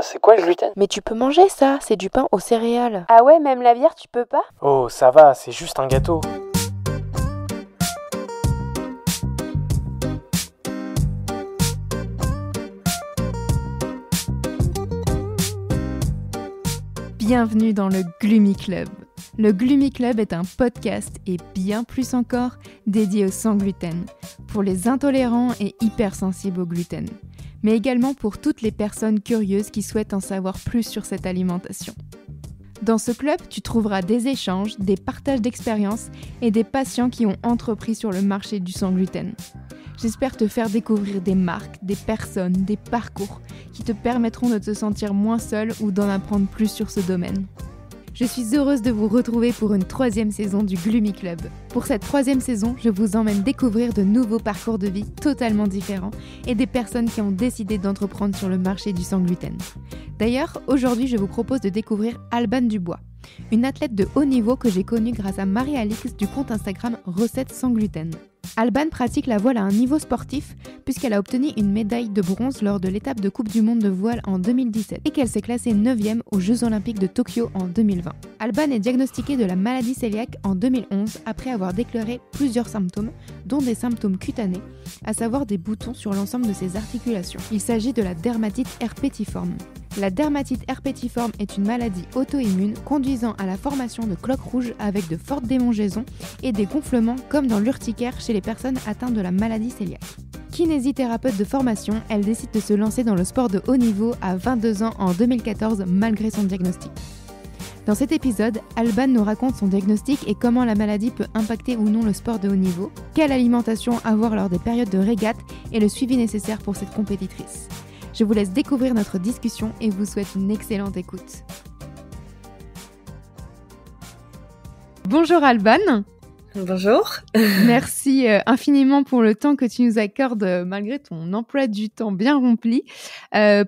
c'est quoi le gluten? Mais tu peux manger ça, c'est du pain aux céréales. Ah ouais, même la bière, tu peux pas? Oh, ça va, c'est juste un gâteau. Bienvenue dans le Gloomy Club. Le Gloomy Club est un podcast et bien plus encore dédié au sans gluten, pour les intolérants et hypersensibles au gluten, mais également pour toutes les personnes curieuses qui souhaitent en savoir plus sur cette alimentation. Dans ce club, tu trouveras des échanges, des partages d'expériences et des patients qui ont entrepris sur le marché du sans gluten. J'espère te faire découvrir des marques, des personnes, des parcours qui te permettront de te sentir moins seul ou d'en apprendre plus sur ce domaine. Je suis heureuse de vous retrouver pour une 3e saison du Gloomy Club. Pour cette 3e saison, je vous emmène découvrir de nouveaux parcours de vie totalement différents et des personnes qui ont décidé d'entreprendre sur le marché du sans gluten. D'ailleurs, aujourd'hui, je vous propose de découvrir Alban Dubois, une athlète de haut niveau que j'ai connue grâce à Marie-Alix du compte Instagram Recettes sans gluten. Alban pratique la voile à un niveau sportif puisqu'elle a obtenu une médaille de bronze lors de l'étape de Coupe du Monde de voile en 2017 et qu'elle s'est classée 9e aux Jeux Olympiques de Tokyo en 2020. Alban est diagnostiquée de la maladie cœliaque en 2011 après avoir déclaré plusieurs symptômes, dont des symptômes cutanés, à savoir des boutons sur l'ensemble de ses articulations. Il s'agit de la dermatite herpétiforme. La dermatite herpétiforme est une maladie auto-immune conduisant à la formation de cloques rouges avec de fortes démangeaisons et des gonflements comme dans l'urticaire chez les personnes atteintes de la maladie cœliaque. Kinésithérapeute de formation, elle décide de se lancer dans le sport de haut niveau à 22 ans en 2014 malgré son diagnostic. Dans cet épisode, Alban nous raconte son diagnostic et comment la maladie peut impacter ou non le sport de haut niveau, quelle alimentation avoir lors des périodes de régate et le suivi nécessaire pour cette compétitrice. Je vous laisse découvrir notre discussion et vous souhaite une excellente écoute. Bonjour Alban. Bonjour. Merci infiniment pour le temps que tu nous accordes malgré ton emploi du temps bien rempli.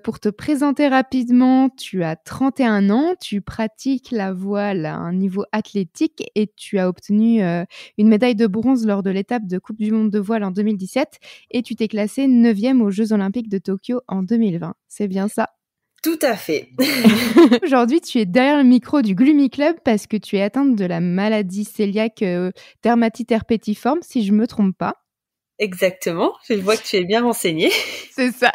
Pour te présenter rapidement, tu as 31 ans, tu pratiques la voile à un niveau athlétique et tu as obtenu une médaille de bronze lors de l'étape de Coupe du Monde de voile en 2017 et tu t'es classée 9e aux Jeux Olympiques de Tokyo en 2020. C'est bien ça? Tout à fait. Aujourd'hui, tu es derrière le micro du Gloomy Club parce que tu es atteinte de la maladie cœliaque dermatite herpétiforme, si je me trompe pas. Exactement. Je vois que tu es bien renseignée. C'est ça.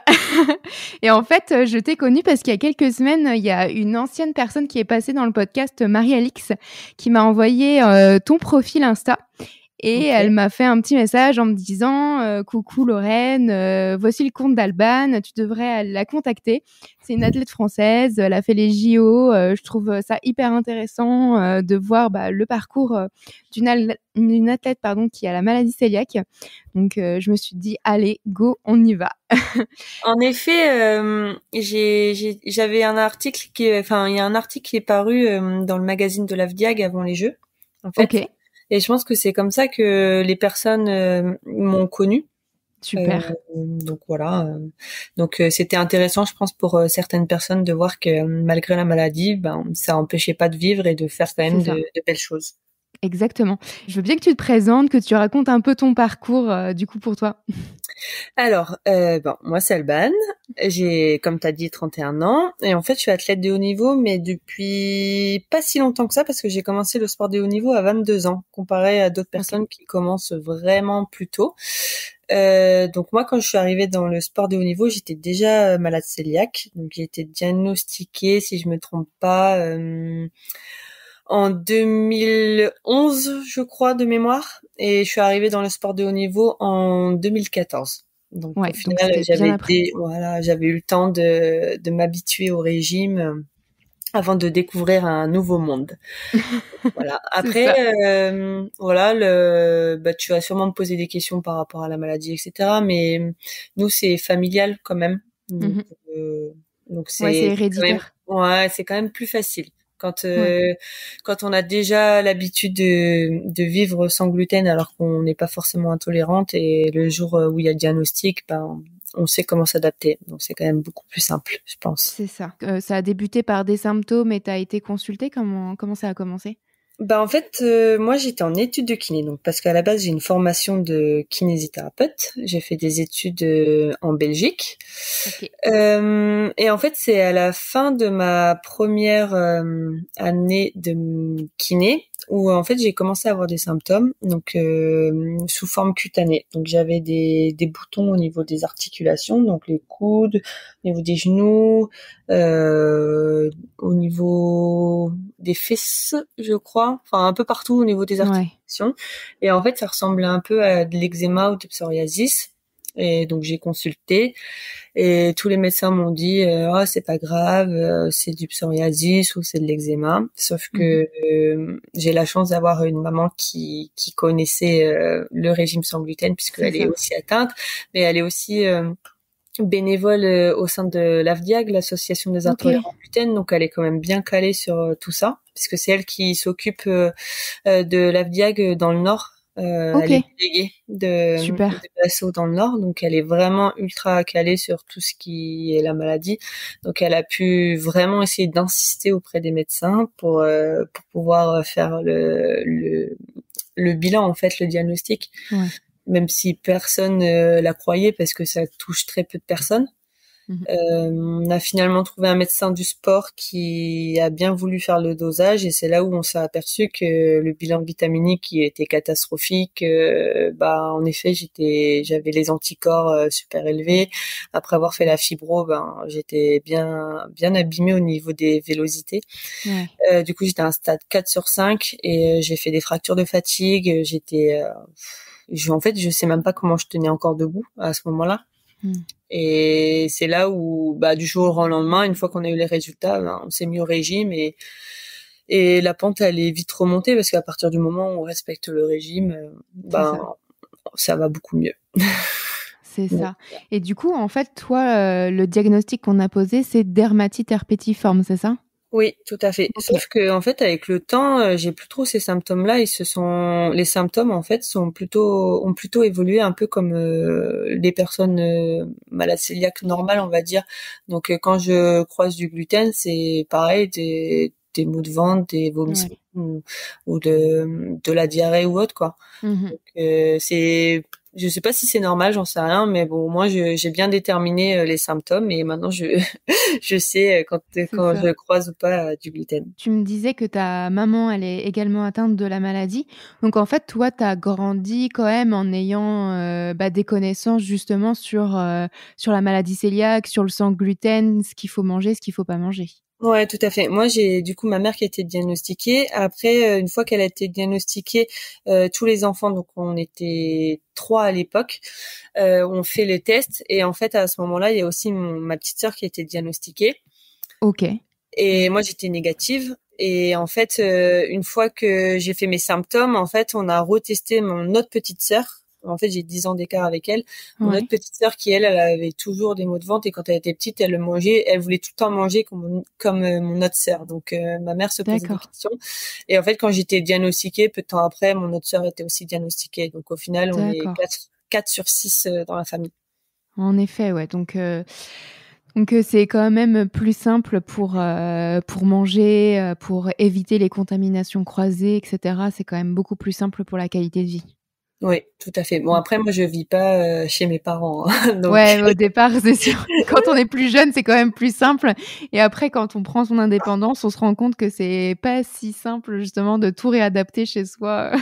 Et en fait, je t'ai connue parce qu'il y a quelques semaines, il y a une ancienne personne qui est passée dans le podcast, Marie-Alix, qui m'a envoyé ton profil Insta. Et elle m'a fait un petit message en me disant « Coucou Lorraine, voici le compte d'Alban, tu devrais la contacter. C'est une athlète française, elle a fait les JO. Je trouve ça hyper intéressant de voir le parcours d'une athlète qui a la maladie cœliaque. » Donc, je me suis dit « Allez, go, on y va. » En effet, j'avais un article il y a un article qui est paru dans le magazine de l'AFDIAG avant les Jeux, en fait. Ok. Et je pense que c'est comme ça que les personnes m'ont connue. Super. Donc voilà. Donc c'était intéressant, je pense, pour certaines personnes de voir que malgré la maladie, ça empêchait pas de vivre et de faire quand même de belles choses. Exactement. Je veux bien que tu te présentes, que tu racontes un peu ton parcours, du coup, pour toi. Alors, moi, c'est Alban. J'ai, comme tu as dit, 31 ans. Et en fait, je suis athlète de haut niveau, mais depuis pas si longtemps que ça, parce que j'ai commencé le sport de haut niveau à 22 ans, comparé à d'autres personnes qui commencent vraiment plus tôt. Donc moi, quand je suis arrivée dans le sport de haut niveau, j'étais déjà malade cœliaque. Donc j'ai été diagnostiquée, si je me trompe pas, en 2011, je crois, de mémoire. Et je suis arrivée dans le sport de haut niveau en 2014. Donc au final, j'avais eu le temps de m'habituer au régime avant de découvrir un nouveau monde. Voilà. Après, tu vas sûrement me poser des questions par rapport à la maladie, etc. Mais nous, c'est familial quand même. Donc c'est héréditaire. C'est quand même plus facile. Quand on a déjà l'habitude de vivre sans gluten alors qu'on n'est pas forcément intolérante et le jour où il y a le diagnostic, on sait comment s'adapter. Donc c'est quand même beaucoup plus simple, je pense. C'est ça. Ça a débuté par des symptômes et tu as été consultée. Comment ça a commencé ? Bah en fait, moi j'étais en études de kiné, donc parce qu'à la base j'ai une formation de kinésithérapeute. J'ai fait des études en Belgique. Ok. Et en fait c'est à la fin de ma première année de kiné où en fait j'ai commencé à avoir des symptômes, donc sous forme cutanée. Donc j'avais des boutons au niveau des articulations, donc les coudes, au niveau des genoux, au niveau des fesses, je crois, enfin un peu partout au niveau des Ouais. articulations. Et en fait, ça ressemblait un peu à de l'eczéma ou de psoriasis. Et donc j'ai consulté et tous les médecins m'ont dit oh c'est pas grave, c'est du psoriasis ou c'est de l'eczéma. Sauf que j'ai la chance d'avoir une maman qui connaissait le régime sans gluten puisqu'elle est aussi atteinte, mais elle est aussi bénévole au sein de l'AFDIAG, l'association des intolérants au gluten, donc elle est quand même bien calée sur tout ça, puisque c'est elle qui s'occupe de l'AFDIAG dans le Nord. Elle est déléguée de l'ASSO dans le Nord, donc elle est vraiment ultra calée sur tout ce qui est la maladie. Donc elle a pu vraiment essayer d'insister auprès des médecins pour pouvoir faire le bilan, en fait, le diagnostic. Ouais. Même si personne la croyait parce que ça touche très peu de personnes. On a finalement trouvé un médecin du sport qui a bien voulu faire le dosage et c'est là où on s'est aperçu que le bilan vitaminique qui était catastrophique, en effet j'avais les anticorps super élevés. Après avoir fait la fibro, j'étais bien abîmée au niveau des vélocités. Ouais. Du coup j'étais à un stade 4/5 et j'ai fait des fractures de fatigue. En fait, je sais même pas comment je tenais encore debout à ce moment-là. Et c'est là où, du jour au lendemain, une fois qu'on a eu les résultats, on s'est mis au régime et la pente, elle est vite remontée parce qu'à partir du moment où on respecte le régime, ça va beaucoup mieux. C'est ça. Et du coup, en fait, toi, le diagnostic qu'on a posé, c'est dermatite herpétiforme, c'est ça ? Oui, tout à fait. Okay. Sauf que en fait, avec le temps, j'ai plus trop ces symptômes-là. Les symptômes en fait ont plutôt évolué un peu comme les personnes malades cœliaques normales, on va dire. Donc quand je croise du gluten, c'est pareil, des maux de ventre, des vomissements ou de la diarrhée ou autre quoi. Donc, je sais pas si c'est normal, j'en sais rien, mais bon, moi, j'ai bien déterminé les symptômes et maintenant, je sais quand je croise ou pas du gluten. Tu me disais que ta maman, elle est également atteinte de la maladie. Donc, en fait, toi, tu as grandi quand même en ayant des connaissances justement sur la maladie cœliaque, sur le sans gluten, ce qu'il faut manger, ce qu'il faut pas manger. Ouais, tout à fait. Moi, j'ai du coup ma mère qui a été diagnostiquée. Après, une fois qu'elle a été diagnostiquée, tous les enfants, donc on était 3 à l'époque, on fait les tests et en fait à ce moment-là, il y a aussi ma petite sœur qui a été diagnostiquée. Ok. Et moi, j'étais négative. Et en fait, une fois que j'ai fait mes symptômes, en fait, on a retesté mon autre petite sœur. En fait, j'ai 10 ans d'écart avec elle. Mon autre petite sœur qui, elle avait toujours des maux de ventre et quand elle était petite, elle voulait tout le temps manger comme mon autre sœur. Donc, ma mère se posait des questions. Et en fait, quand j'étais diagnostiquée, peu de temps après, mon autre sœur était aussi diagnostiquée. Donc, au final, on est 4 sur 6 dans la famille. En effet, ouais. Donc, c'est quand même plus simple pour manger, pour éviter les contaminations croisées, etc. C'est quand même beaucoup plus simple pour la qualité de vie. Oui, tout à fait. Bon, après, moi, je vis pas chez mes parents. Hein, donc... Ouais, au départ, c'est sûr. Quand on est plus jeune, c'est quand même plus simple. Et après, quand on prend son indépendance, on se rend compte que c'est pas si simple, justement, de tout réadapter chez soi.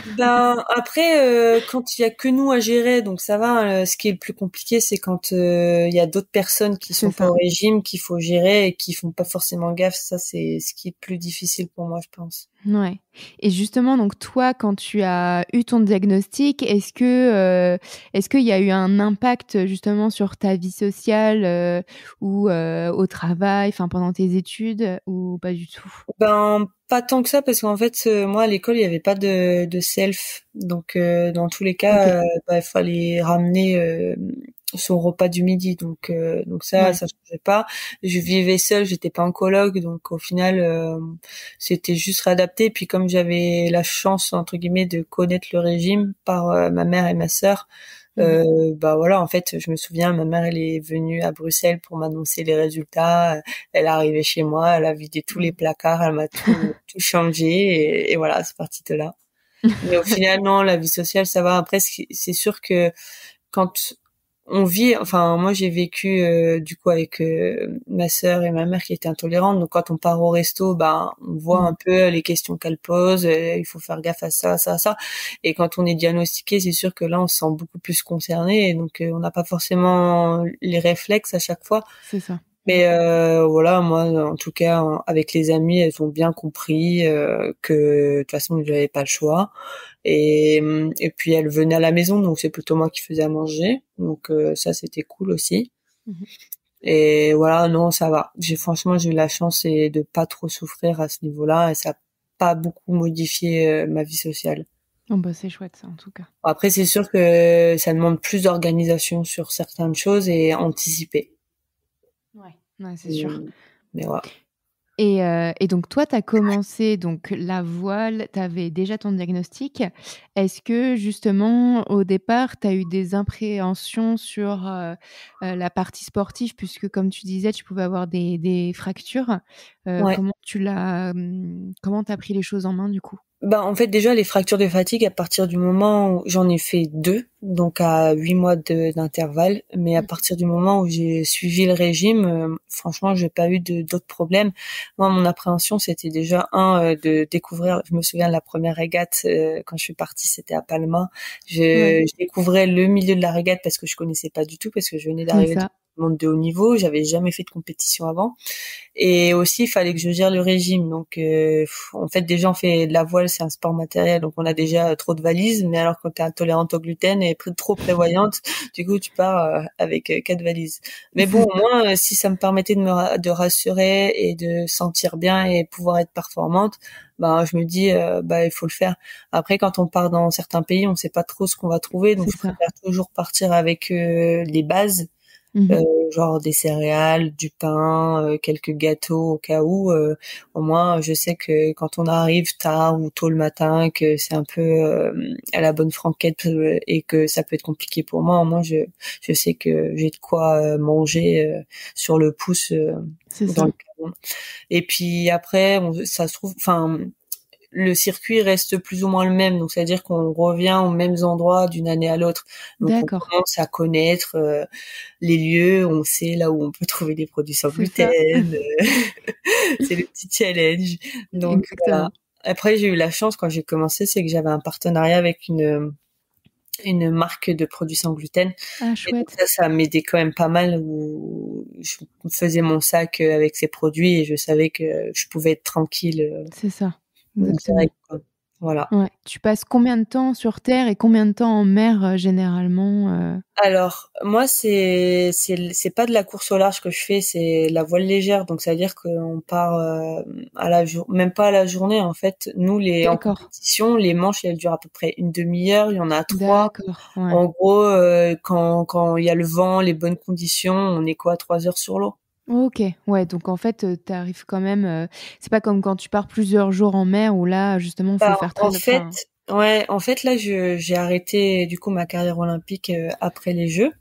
Après, quand il y a que nous à gérer, donc ça va. Ce qui est le plus compliqué, c'est quand il y a d'autres personnes qui sont pas au régime, qu'il faut gérer et qui font pas forcément gaffe. Ça, c'est ce qui est plus difficile pour moi, je pense. Ouais. Et justement, donc toi, quand tu as eu ton diagnostic, est-ce qu'il y a eu un impact justement sur ta vie sociale ou au travail, enfin pendant tes études ou pas du tout ? Pas tant que ça parce qu'en fait, moi à l'école, il y avait pas de self, donc dans tous les cas, il fallait ramener son repas du midi, donc ça changeait pas. Je vivais seule, j'étais pas en coloc, donc au final c'était juste réadapté. Puis comme j'avais la chance entre guillemets de connaître le régime par ma mère et ma sœur, Bah voilà, en fait, je me souviens, ma mère, elle est venue à Bruxelles pour m'annoncer les résultats. Elle est arrivée chez moi, elle a vidé tous les placards, elle m'a tout changé et voilà, c'est parti de là. Mais au final, non, la vie sociale, ça va. Après, c'est sûr que quand on vit, enfin moi j'ai vécu du coup avec ma sœur et ma mère qui étaient intolérantes, donc quand on part au resto, bah on voit un peu les questions qu'elles posent, il faut faire gaffe à ça, ça, ça, et quand on est diagnostiqué, c'est sûr que là on se sent beaucoup plus concerné, et donc on n'a pas forcément les réflexes à chaque fois. C'est ça. Mais voilà, moi en tout cas avec les amis, elles ont bien compris que de toute façon j'avais pas le choix. Et puis elles venaient à la maison, donc c'est plutôt moi qui faisais à manger. Donc ça c'était cool aussi. Et voilà, non, ça va. Franchement j'ai eu la chance de pas trop souffrir à ce niveau-là et ça a pas beaucoup modifié ma vie sociale. Oh bah c'est chouette ça en tout cas. Après c'est sûr que ça demande plus d'organisation sur certaines choses et anticiper. Ouais, c'est sûr. Mais voilà. Et donc toi, tu as commencé donc la voile, tu avais déjà ton diagnostic. Est-ce que justement, au départ, tu as eu des appréhensions sur, la partie sportive? Puisque comme tu disais, tu pouvais avoir des fractures. Ouais. Comment tu as pris les choses en main du coup? Bah, en fait, déjà, les fractures de fatigue, à partir du moment où j'en ai fait 2, donc à 8 mois d'intervalle, mais à partir du moment où j'ai suivi le régime, franchement, j'ai pas eu d'autres problèmes. Moi, mon appréhension, c'était déjà de découvrir, je me souviens de la première régate, quand je suis partie, c'était à Palma. Je découvrais le milieu de la régate parce que je connaissais pas du tout, parce que je venais d'arriver dans le monde de haut niveau, j'avais jamais fait de compétition avant. Et aussi, il fallait que je gère le régime. Donc, en fait, déjà, on fait de la voile, c'est un sport matériel, donc on a déjà trop de valises. Mais alors, quand t'es intolérante au gluten et trop prévoyante, du coup, tu pars avec 4 valises. Mais bon, au moins, si ça me permettait de rassurer et de sentir bien et pouvoir être performante, ben, je me dis, il faut le faire. Après, quand on part dans certains pays, on sait pas trop ce qu'on va trouver, donc je préfère toujours partir avec les bases. Genre des céréales, du pain, quelques gâteaux au cas où. Au moins, je sais que quand on arrive tard ou tôt le matin, que c'est un peu à la bonne franquette et que ça peut être compliqué pour moi. Au moins, je sais que j'ai de quoi manger sur le pouce dans le canon. Et puis après, ça se trouve, enfin. Le circuit reste plus ou moins le même, donc c'est-à-dire qu'on revient aux mêmes endroits d'une année à l'autre. Donc on commence à connaître les lieux, on sait là où on peut trouver des produits sans gluten. C'est le petit challenge. Donc voilà. Après j'ai eu la chance quand j'ai commencé, c'est que j'avais un partenariat avec une marque de produits sans gluten. Ah, chouette. Et donc ça m'aidait quand même pas mal où je faisais mon sac avec ces produits et je savais que je pouvais être tranquille. C'est ça. Exactement. Direct, quoi. Voilà. Ouais. Tu passes combien de temps sur terre et combien de temps en mer généralement Alors moi c'est pas de la course au large que je fais, c'est la voile légère, donc ça veut dire qu'on part même pas à la journée en fait. Nous en compétition, les manches elles durent à peu près une demi-heure, il y en a 3. Ouais. En gros quand il y a le vent, les bonnes conditions, on est 3 heures sur l'eau. OK, ouais, donc en fait, tu arrives quand même, c'est pas comme quand tu pars plusieurs jours en mer où là, justement, faut faire très en fait, là, j'ai arrêté, du coup, ma carrière olympique après les Jeux.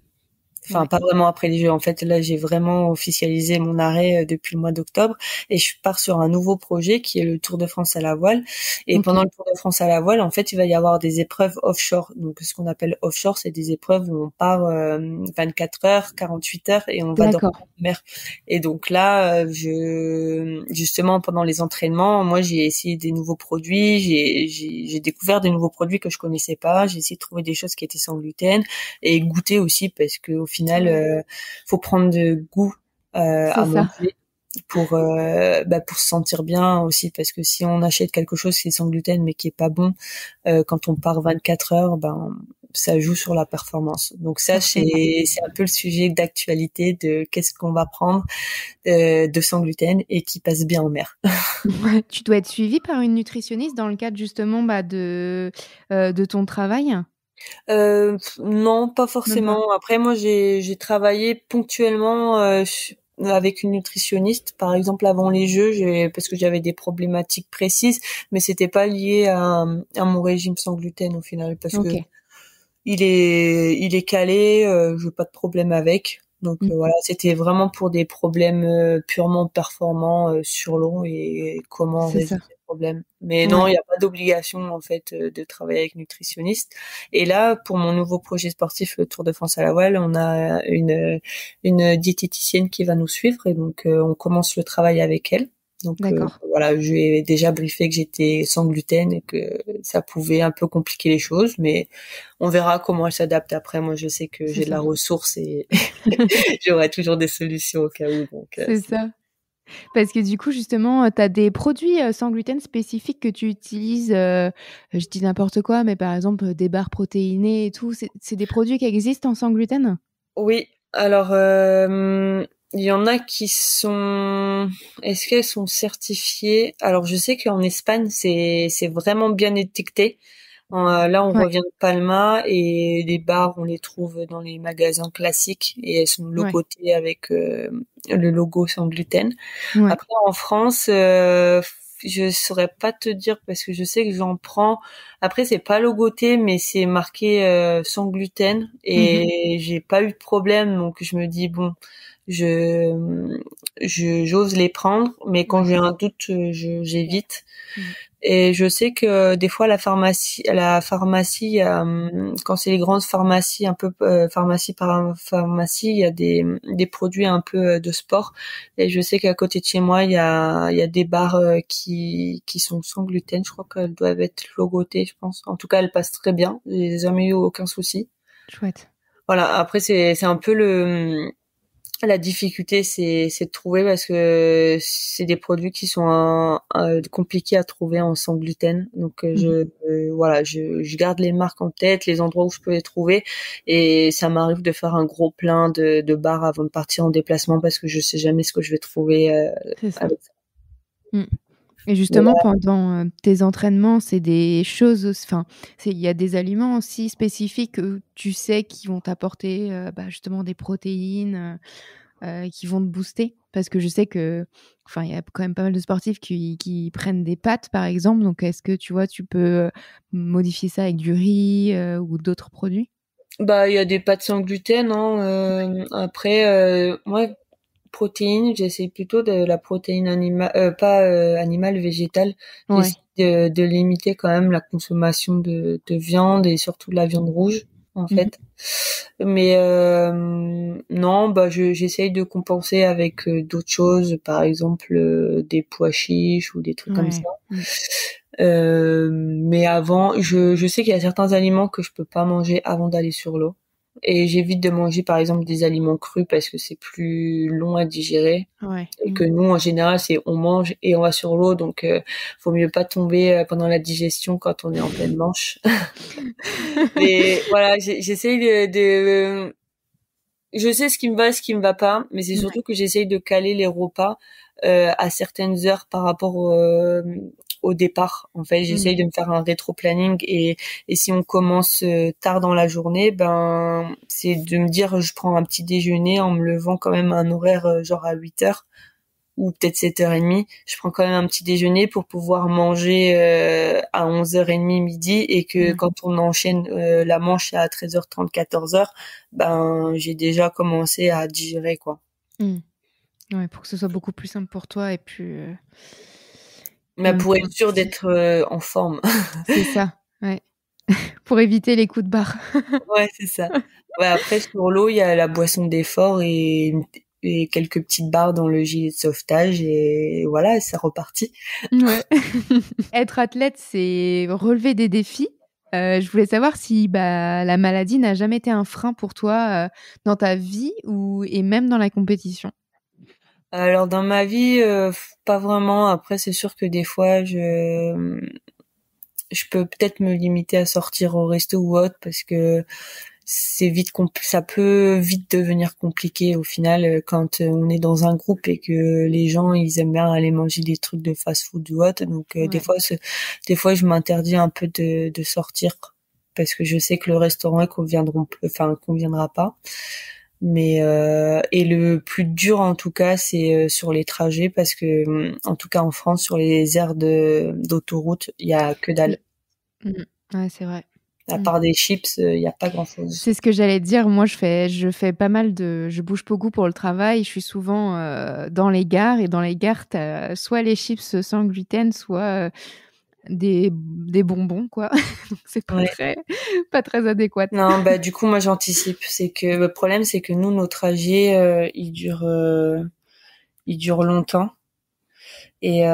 Enfin, pas vraiment après les Jeux. En fait, là, j'ai vraiment officialisé mon arrêt depuis le mois d'octobre et je pars sur un nouveau projet qui est le Tour de France à la voile. Et pendant le Tour de France à la voile, en fait, il va y avoir des épreuves offshore. Donc, ce qu'on appelle offshore, c'est des épreuves où on part 24 heures, 48 heures et on va dans la mer. Et donc là, justement, pendant les entraînements, moi, j'ai essayé des nouveaux produits. J'ai découvert des nouveaux produits que je connaissais pas. J'ai essayé de trouver des choses qui étaient sans gluten et goûter aussi parce que au final, faut prendre de goût à manger pour se sentir bien aussi, parce que si on achète quelque chose qui est sans gluten mais qui est pas bon, quand on part 24 heures, ça joue sur la performance. Donc ça, c'est un peu le sujet d'actualité de qu'est-ce qu'on va prendre de sans gluten et qui passe bien en mer. Ouais. Tu dois être suivie par une nutritionniste dans le cadre justement de ton travail? Non, pas forcément. Après, moi, j'ai travaillé ponctuellement avec une nutritionniste, par exemple avant les Jeux, parce que j'avais des problématiques précises, mais c'était pas lié à mon régime sans gluten au final, parce que il est calé, j'ai pas de problème avec. Donc voilà, c'était vraiment pour des problèmes purement performants sur l'eau et comment C'est résoudre ça. ces problèmes. Mais non, Ouais. il n'y a pas d'obligation en fait de travailler avec nutritionniste. Et là, pour mon nouveau projet sportif, le Tour de France à la voile, on a une diététicienne qui va nous suivre et donc on commence le travail avec elle. Donc D'accord. voilà, je lui ai déjà briefé que j'étais sans gluten et que ça pouvait un peu compliquer les choses, mais on verra comment elle s'adapte après. Moi, je sais que C'est j'ai de la ça. ressource et j'aurai toujours des solutions au cas où. Donc, C'est ça. Parce que du coup, justement, tu as des produits, sans gluten spécifiques que tu utilises, je dis n'importe quoi, mais par exemple, des barres protéinées et tout, c'est des produits qui existent en sans gluten? oui. Alors, il y en a qui sont. Est-ce qu'elles sont certifiées? Alors, je sais qu'en Espagne, c'est vraiment bien étiqueté. Là, on Ouais, revient de Palma et les barres, on les trouve dans les magasins classiques et elles sont ouais, logotées avec le logo sans gluten. ouais. Après, en France, je saurais pas te dire parce que je sais que j'en prends. Après, c'est pas logoté, mais c'est marqué sans gluten Mmh. et j'ai pas eu de problème. Donc, je me dis bon, j'ose les prendre, mais quand Ouais. j'ai un doute, j'évite. Mmh. Et je sais que des fois la pharmacie, quand c'est les grandes pharmacies, un peu pharmacie par pharmacie, il y a des produits un peu de sport. Et je sais qu'à côté de chez moi, il y a des barres qui sont sans gluten. Je crois qu'elles doivent être logotées, je pense. En tout cas, elles passent très bien. J'ai jamais eu aucun souci. Chouette. Voilà. Après, c'est un peu la difficulté, c'est de trouver parce que c'est des produits qui sont compliqués à trouver en sans gluten. Donc Mmh. voilà, je garde les marques en tête, les endroits où je peux les trouver, et ça m'arrive de faire un gros plein de barres avant de partir en déplacement parce que je sais jamais ce que je vais trouver C'est ça. avec ça. Mmh. Et Mais justement, pendant, tes entraînements, c'est des choses enfin, il y a des aliments aussi spécifiques que tu sais qui vont t'apporter, justement des protéines, qui vont te booster? Parce que je sais que enfin, il y a quand même pas mal de sportifs qui prennent des pâtes, par exemple, donc est-ce que, tu vois, tu peux, modifier ça avec du riz, ou d'autres produits? bah il y a des pâtes sans gluten, hein. Après, moi protéines, j'essaie plutôt de la protéine animale, pas animale, végétale. Ouais. J'essaie de limiter quand même la consommation de viande et surtout de la viande rouge, en Mmh. fait. Mais non, bah j'essaye de compenser avec d'autres choses, par exemple des pois chiches ou des trucs comme ça. Ouais. Mmh. Mais avant, je sais qu'il y a certains aliments que je peux pas manger avant d'aller sur l'eau. Et j'évite de manger par exemple des aliments crus parce que c'est plus long à digérer Ouais. et Mmh. que nous en général c'est on mange et on va sur l'eau, donc faut mieux pas tomber pendant la digestion quand on est en pleine manche. Mais voilà, j'essaye je sais ce qui me va, ce qui me va pas, mais c'est Ouais. surtout que j'essaye de caler les repas à certaines heures par rapport au départ. En fait, Mmh. j'essaye de me faire un rétro-planning et si on commence tard dans la journée, ben c'est de me dire je prends un petit déjeuner en me levant quand même à un horaire genre à 8 heures ou peut-être 7h30. Je prends quand même un petit déjeuner pour pouvoir manger à 11h30 midi et que Ouais. quand on enchaîne la manche à 13h30, 14h, ben j'ai déjà commencé à digérer quoi. Mmh. Ouais, pour que ce soit beaucoup plus simple pour toi et plus, Mais pour être sûr productif. d'être en forme. C'est ça, ouais. Pour éviter les coups de barre. Ouais, c'est ça. Ouais, après sur l'eau, il y a la boisson d'effort et quelques petites barres dans le gilet de sauvetage et voilà, c'est reparti. Ouais. Être athlète, c'est relever des défis. Je voulais savoir si, la maladie n'a jamais été un frein pour toi, dans ta vie ou et même dans la compétition? Alors dans ma vie, pas vraiment. Après, c'est sûr que des fois, je peux peut-être me limiter à sortir au resto ou autre parce que ça peut vite devenir compliqué au final quand on est dans un groupe et que les gens ils aiment bien aller manger des trucs de fast-food ou autre. Donc Ouais. des fois je m'interdis un peu de sortir parce que je sais que le restaurant conviendra pas. Mais et le plus dur en tout cas c'est sur les trajets parce que en tout cas en France sur les aires de d'autoroute il y a que dalle. Oui. Mmh. Ouais, c'est vrai. À part des chips, il y a pas grand-chose. C'est ce que j'allais dire. Moi, je fais pas mal je bouge beaucoup pour le travail. Je suis souvent dans les gares et dans les gares, t'as soit les chips sans gluten, soit des bonbons, quoi. Donc c'est pas très adéquat. Non, bah du coup moi j'anticipe. C'est que le problème c'est que nous nos trajets ils durent longtemps et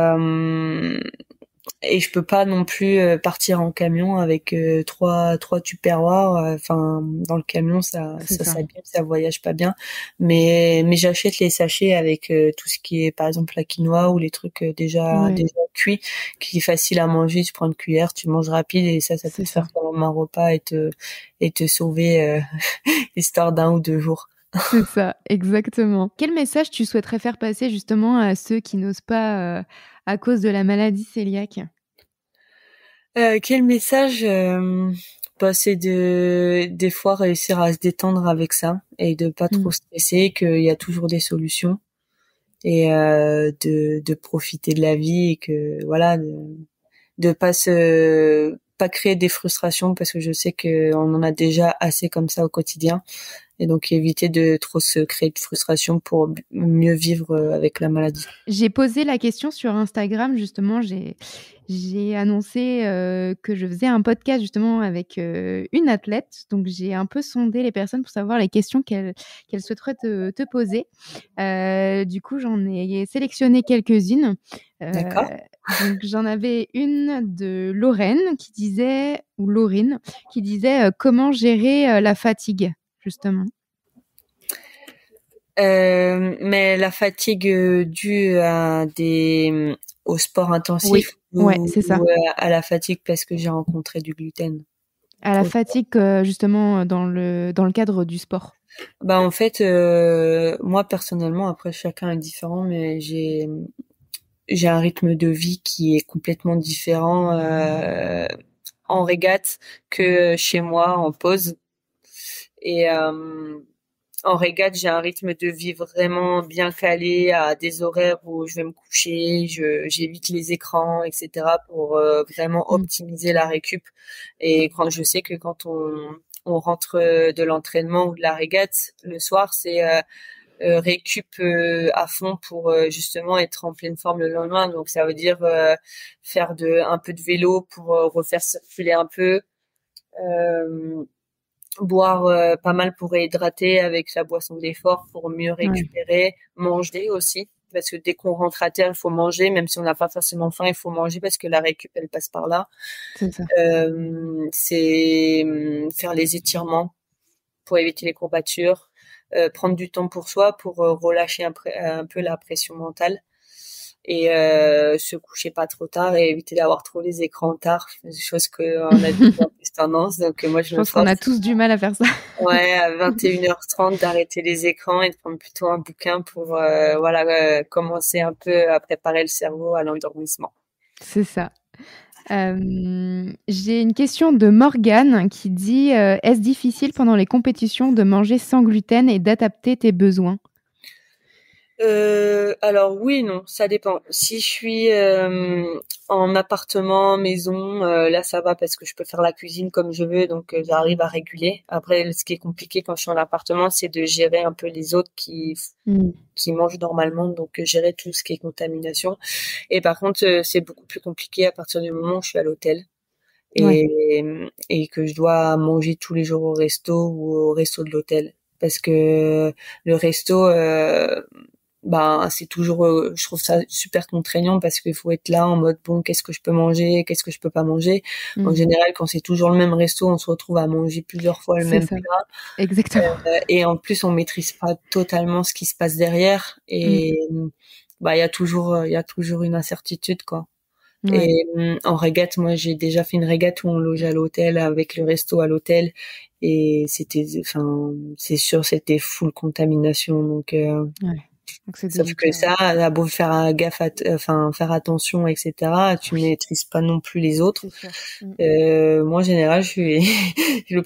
et je peux pas non plus partir en camion avec trois tupperwares. Enfin dans le camion ça s'abîme, ça voyage pas bien. Mais j'achète les sachets avec tout ce qui est par exemple la quinoa ou les trucs déjà cuits, qui est facile à manger. Tu prends une cuillère, tu manges rapide et ça peut te faire comme un repas et te sauver l'histoire d'un ou deux jours. C'est ça, exactement. Quel message tu souhaiterais faire passer justement à ceux qui n'osent pas à cause de la maladie cœliaque? Quel message bah, c'est des fois réussir à se détendre avec ça et de pas trop stresser, qu'il y a toujours des solutions et de profiter de la vie et que voilà, de pas créer des frustrations parce que je sais que on en a déjà assez comme ça au quotidien. Et donc éviter de trop se créer de frustration pour mieux vivre avec la maladie. J'ai posé la question sur Instagram, justement, j'ai annoncé que je faisais un podcast justement avec une athlète. Donc j'ai un peu sondé les personnes pour savoir les questions qu'elles souhaiteraient te poser. Du coup, j'en ai sélectionné quelques-unes. D'accord. Donc j'en avais une de Lorraine qui disait comment gérer la fatigue, justement. Mais la fatigue due au sport intensif c'est ça. ou à la fatigue parce que j'ai rencontré du gluten. À la fatigue justement dans le cadre du sport. Bah en fait moi personnellement, après chacun est différent, mais j'ai un rythme de vie qui est complètement différent en régate que chez moi en pause. Et en régate, j'ai un rythme de vie vraiment bien calé à des horaires où je vais me coucher, j'évite les écrans, etc. pour vraiment optimiser la récup. Et quand je sais que quand on rentre de l'entraînement ou de la régate, le soir, c'est récup à fond pour justement être en pleine forme le lendemain. Donc ça veut dire faire un peu de vélo pour refaire circuler un peu. Boire pas mal pour réhydrater avec la boisson d'effort pour mieux récupérer, manger aussi parce que dès qu'on rentre à terre il faut manger, même si on n'a pas forcément faim, il faut manger parce que la récup elle passe par là. C'est ça. C'est faire les étirements pour éviter les courbatures, prendre du temps pour soi pour relâcher un peu la pression mentale et se coucher pas trop tard et éviter d'avoir trop les écrans tard, des choses qu'on a plus tendance. Donc moi je pense qu'on a tous du mal à faire ça. Ouais, à 21h30 d'arrêter les écrans et de prendre plutôt un bouquin pour commencer un peu à préparer le cerveau à l'endormissement. C'est ça. J'ai une question de Morgane qui dit est-ce difficile pendant les compétitions de manger sans gluten et d'adapter tes besoins? Alors oui, non, ça dépend. Si je suis en appartement, maison, là ça va parce que je peux faire la cuisine comme je veux, donc j'arrive à réguler. Après, ce qui est compliqué quand je suis en appartement, c'est de gérer un peu les autres qui mangent normalement, donc gérer tout ce qui est contamination. Et par contre, c'est beaucoup plus compliqué à partir du moment où je suis à l'hôtel et que je dois manger tous les jours au resto ou au resto de l'hôtel, parce que le resto c'est toujours je trouve ça super contraignant parce qu'il faut être là en mode bon, qu'est-ce que je peux manger, qu'est-ce que je peux pas manger. En général, quand c'est toujours le même resto, on se retrouve à manger plusieurs fois le même plat. Exactement. Et en plus on maîtrise pas totalement ce qui se passe derrière et il y a toujours une incertitude quoi. Et en régate, moi j'ai déjà fait une régate où on logeait à l'hôtel avec le resto à l'hôtel et c'est sûr c'était full contamination donc sauf que ça, à beau faire gaffe, faire attention, etc. Tu maîtrises pas non plus les autres. Moi, en général,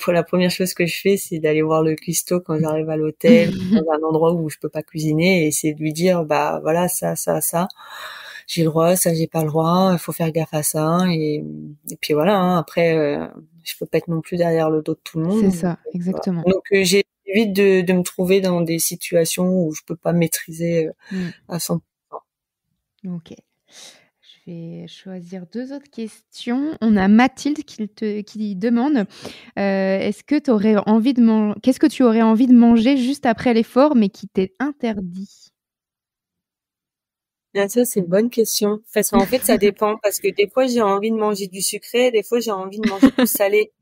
la première chose que je fais, c'est d'aller voir le cuistot quand j'arrive à l'hôtel, dans un endroit où je peux pas cuisiner, et c'est de lui dire, bah voilà, ça. j'ai le droit, ça j'ai pas le droit, il faut faire gaffe à ça et puis voilà, hein, après je peux pas être non plus derrière le dos de tout le monde. C'est Donc, ça, exactement. donc j'évite de me trouver dans des situations où je peux pas maîtriser à 100%. Ok. Je vais choisir 2 autres questions. On a Mathilde qui demande qu'est-ce que tu aurais envie de manger juste après l'effort, mais qui t'est interdit? Bien sûr, c'est une bonne question. Parce qu'en fait, ça dépend. Parce que des fois, j'ai envie de manger du sucré, des fois, j'ai envie de manger du salé.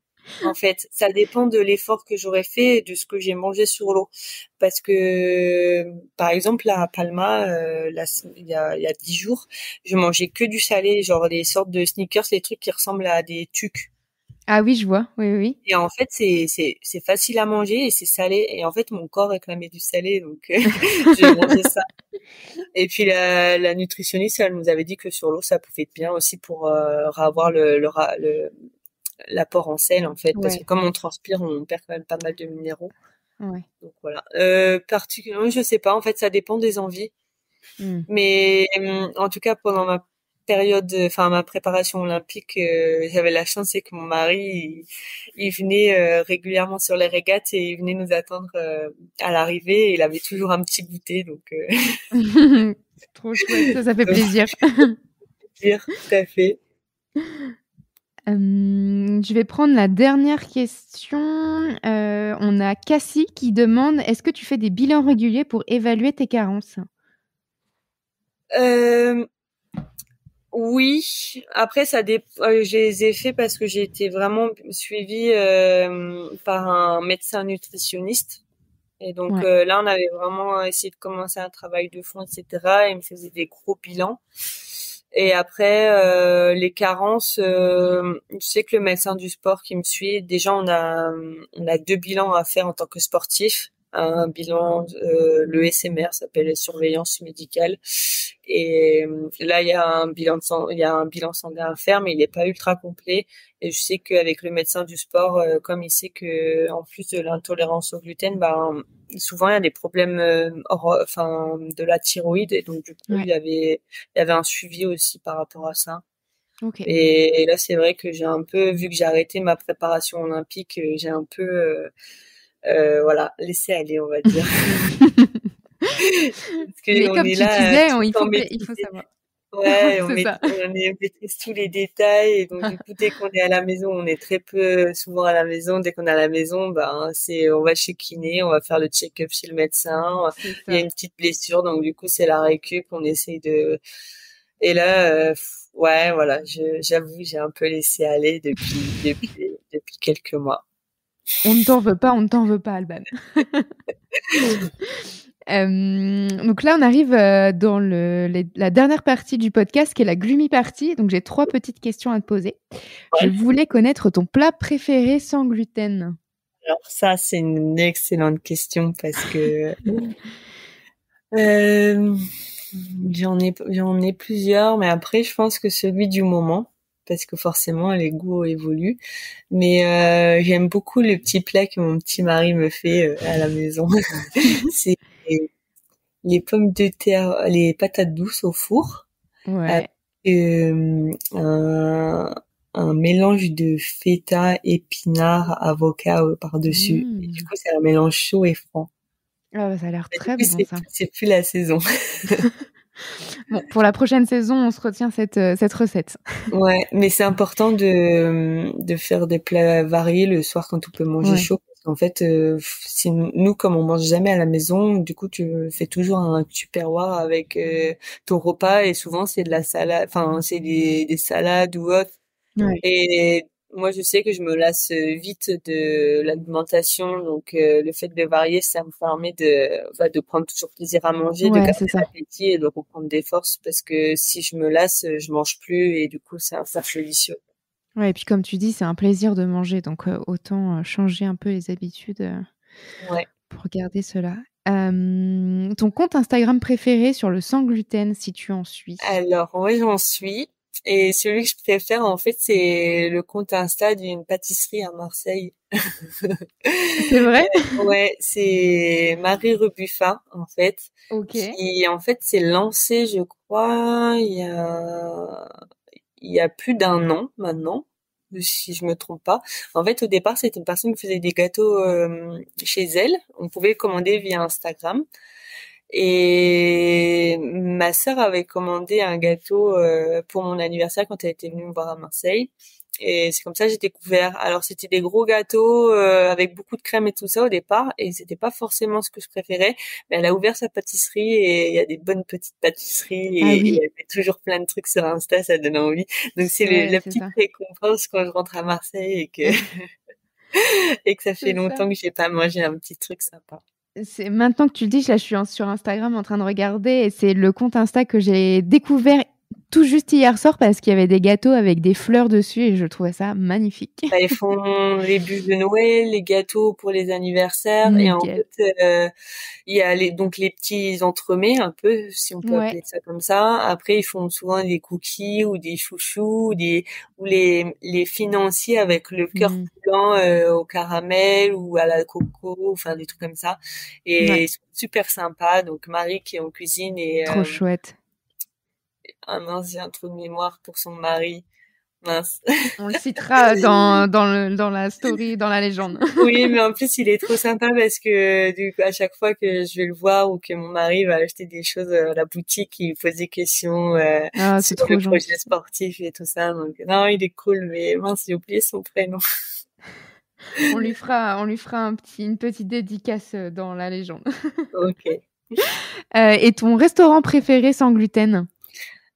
En fait, ça dépend de l'effort que j'aurais fait et de ce que j'ai mangé sur l'eau. Parce que, par exemple, à Palma, il y a 10 jours, je mangeais que du salé, genre des sortes de Snickers, les trucs qui ressemblent à des tucs. Ah oui, je vois. Oui, oui. Et en fait, c'est facile à manger et c'est salé. Et en fait, mon corps réclamait du salé, donc j'ai mangé ça. Et puis la nutritionniste, elle nous avait dit que sur l'eau, ça pouvait être bien aussi pour avoir l'apport en sel, en fait, parce que Ouais. comme on transpire, on perd quand même pas mal de minéraux. Ouais. Donc voilà. Particulièrement, je sais pas. En fait, ça dépend des envies. Mm. Mais en tout cas, pendant ma période, enfin ma préparation olympique, j'avais la chance, c'est que mon mari, il venait régulièrement sur les régates et il venait nous attendre à l'arrivée. Et il avait toujours un petit goûter, donc C'est trop chouette, ça fait plaisir. dire tout à fait. Je vais prendre la dernière question. On a Cassie qui demande est-ce que tu fais des bilans réguliers pour évaluer tes carences? Oui. Après, je les ai fait parce que j'ai été vraiment suivie par un médecin nutritionniste. Et donc Ouais. là, on avait vraiment essayé de commencer un travail de fond, etc. Et il me faisait des gros bilans. Et après, les carences, je sais que le médecin du sport qui me suit, déjà, on a 2 bilans à faire en tant que sportif. Un bilan, le SMR s'appelle surveillance médicale. Et là, il y a un bilan sanguin à faire, mais il n'est pas ultra complet. Et je sais qu'avec le médecin du sport, comme il sait que en plus de l'intolérance au gluten, ben souvent il y a des problèmes, enfin de la thyroïde, et donc du coup Ouais. il y avait un suivi aussi par rapport à ça. Ok. Et là, c'est vrai que j'ai un peu, vu que j'ai arrêté ma préparation olympique, j'ai un peu, voilà, laissé aller, on va dire. Parce Mais qu'on comme est tu là, disais, tout il en il faut maîtriser. savoir. Ouais, C'est ça. on maîtrise tous les détails, et donc du coup, dès qu'on est à la maison, on est très peu souvent à la maison. Dès qu'on est à la maison, ben on va chez kiné, on va faire le check-up chez le médecin. C'est Il y a ça. une petite blessure, donc du coup, c'est la récup. On essaye de. Et là, ouais, voilà, j'avoue, j'ai un peu laissé aller depuis quelques mois. On ne t'en veut pas, Alban. Donc là, on arrive dans la dernière partie du podcast, qui est la gloomy party. Donc j'ai 3 petites questions à te poser. Je Ouais. voulais connaître ton plat préféré sans gluten. Alors ça, c'est une excellente question parce que euh, j'en ai plusieurs, mais après, je pense que celui du moment, parce que forcément, les goûts évoluent. Mais j'aime beaucoup le petit plat que mon petit mari me fait à la maison. C'est les pommes de terre, les patates douces au four, avec Ouais. un mélange de feta, épinards, avocat par-dessus. Et du Mmh. coup, c'est un mélange chaud et froid. Ah bah, ça a l'air Mais du très coup, bon, ça. c'est plus la saison. Bon, pour la prochaine saison, on se retient cette recette. Ouais, mais c'est important de faire des plats variés le soir quand on peut manger Ouais. chaud. Parce qu'en fait, si nous, comme on mange jamais à la maison, du coup, tu fais toujours un tupperware avec ton repas, et souvent c'est de la salade, enfin c'est des salades ou autre. Ouais. Et moi, je sais que je me lasse vite de l'alimentation, donc le fait de varier, ça me permet de prendre toujours plaisir à manger, de Ouais, garder c'est ça. l'appétit et de reprendre des forces, parce que si je me lasse, je mange plus, et du coup, c'est un cercle vicieux. Ouais, et puis comme tu dis, c'est un plaisir de manger, donc autant changer un peu les habitudes Ouais. pour garder cela. Ton compte Instagram préféré sur le sans gluten, si tu en suis? Alors, ouais, j'en suis. Et celui que je préfère, en fait, c'est le compte Insta d'une pâtisserie à Marseille. C'est vrai? Ouais, c'est Marie Rebuffat, en fait, Ok. qui, en fait, s'est lancée, je crois, il y a plus d'un an maintenant, si je me trompe pas. En fait, au départ, c'était une personne qui faisait des gâteaux chez elle. On pouvait commander via Instagram. Et ma sœur avait commandé un gâteau pour mon anniversaire quand elle était venue me voir à Marseille. Et c'est comme ça que j'ai découvert. Alors c'était des gros gâteaux avec beaucoup de crème et tout ça au départ, et c'était pas forcément ce que je préférais. Mais elle a ouvert sa pâtisserie et il y a des bonnes petites pâtisseries Ah et oui. elle fait toujours plein de trucs sur Insta, ça donne envie. Donc c'est Ouais, la c'est petite ça. récompense quand je rentre à Marseille et que et que ça fait C'est ça. longtemps que j'ai pas mangé un petit truc sympa. C'est maintenant que tu le dis, là, je suis sur Instagram en train de regarder et c'est le compte Insta que j'ai découvert tout juste hier soir parce qu'il y avait des gâteaux avec des fleurs dessus et je trouvais ça magnifique. Bah, ils font les bûches de Noël, les gâteaux pour les anniversaires, et en Nickel. fait, il y a donc les petits entremets, un peu, si on peut Ouais. appeler ça comme ça. Après, ils font souvent des cookies ou des chouchous, ou les financiers avec le cœur Mm. blanc au caramel ou à la coco, enfin des trucs comme ça. Et Ouais. ils sont super sympas. Donc Marie qui est en cuisine et Trop chouette. ah mince, j'ai un trou de mémoire pour son mari. Mince. On le citera dans la story, dans la légende. Oui, mais en plus, il est trop sympa parce que du coup, à chaque fois que je vais le voir ou que mon mari va acheter des choses à la boutique, il me pose des questions Ah, c'est sur le trop gentil. projet sportif et tout ça. Donc, non, il est cool, mais mince, j'ai oublié son prénom. On lui fera une petite dédicace dans la légende. Ok. Et ton restaurant préféré sans gluten?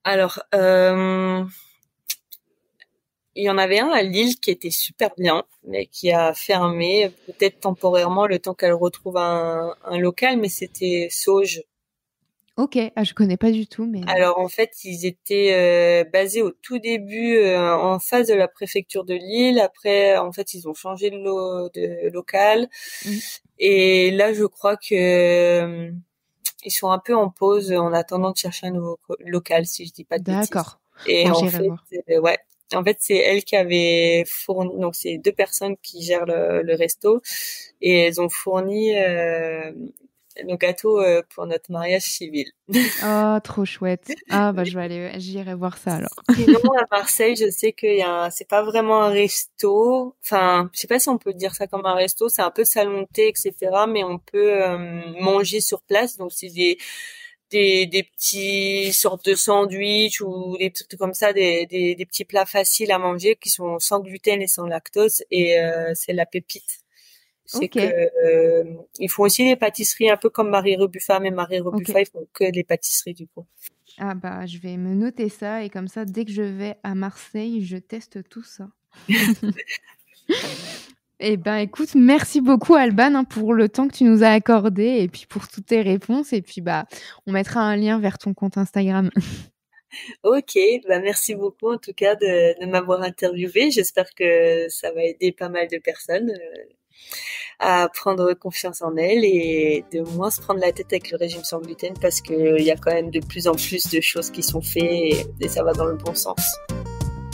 Alors, il y en avait un à Lille qui était super bien, mais qui a fermé, peut-être temporairement, le temps qu'elle retrouve un local, mais c'était Sauge. Ok, ah, je connais pas du tout, mais Alors en fait, ils étaient basés au tout début en face de la préfecture de Lille. Après, en fait, ils ont changé de local. Mm. Et là, je crois que ils sont un peu en pause en attendant de chercher un nouveau local, si je dis pas de bêtises. d'accord. Et Bon, en j'irai fait, voir. ouais. En fait, c'est elle qui avait fourni. Donc, c'est deux personnes qui gèrent le resto, et elles ont fourni nos gâteaux pour notre mariage civil. Oh, trop chouette. Ah, bah, j'irai voir ça alors. Sinon, à Marseille, je sais c'est pas vraiment un resto. Enfin, je sais pas si on peut dire ça comme un resto. C'est un peu salon de thé, etc. Mais on peut manger sur place. Donc, c'est des petits sortes de sandwichs ou des trucs comme ça, des petits plats faciles à manger qui sont sans gluten et sans lactose. Et c'est la pépite. C'est Ok. que ils font aussi des pâtisseries un peu comme Marie Rebuffat, mais Marie Rebuffat, ils font que des pâtisseries du coup. Ah bah, je vais me noter ça et comme ça, dès que je vais à Marseille, je teste tout ça. Eh ben, écoute, merci beaucoup Alban pour le temps que tu nous as accordé et puis pour toutes tes réponses. Et puis, bah, on mettra un lien vers ton compte Instagram. Ok, bah merci beaucoup en tout cas de m'avoir interviewé. J'espère que ça va aider pas mal de personnes à prendre confiance en elles et de moins se prendre la tête avec le régime sans gluten parce qu'il y a quand même de plus en plus de choses qui sont faites et ça va dans le bon sens.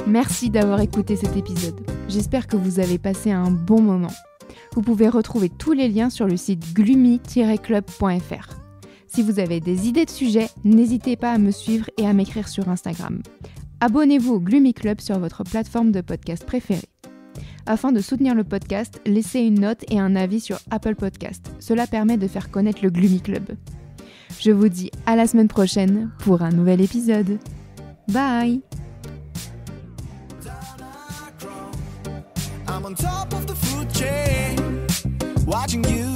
Merci d'avoir écouté cet épisode. J'espère que vous avez passé un bon moment. Vous pouvez retrouver tous les liens sur le site gloomy-club.fr. Si vous avez des idées de sujets, n'hésitez pas à me suivre et à m'écrire sur Instagram. Abonnez-vous au Gloomy Club sur votre plateforme de podcast préférée. Afin de soutenir le podcast, laissez une note et un avis sur Apple Podcast. Cela permet de faire connaître le Gloomy Club. Je vous dis à la semaine prochaine pour un nouvel épisode. Bye! I'm on top of the food chain, watching you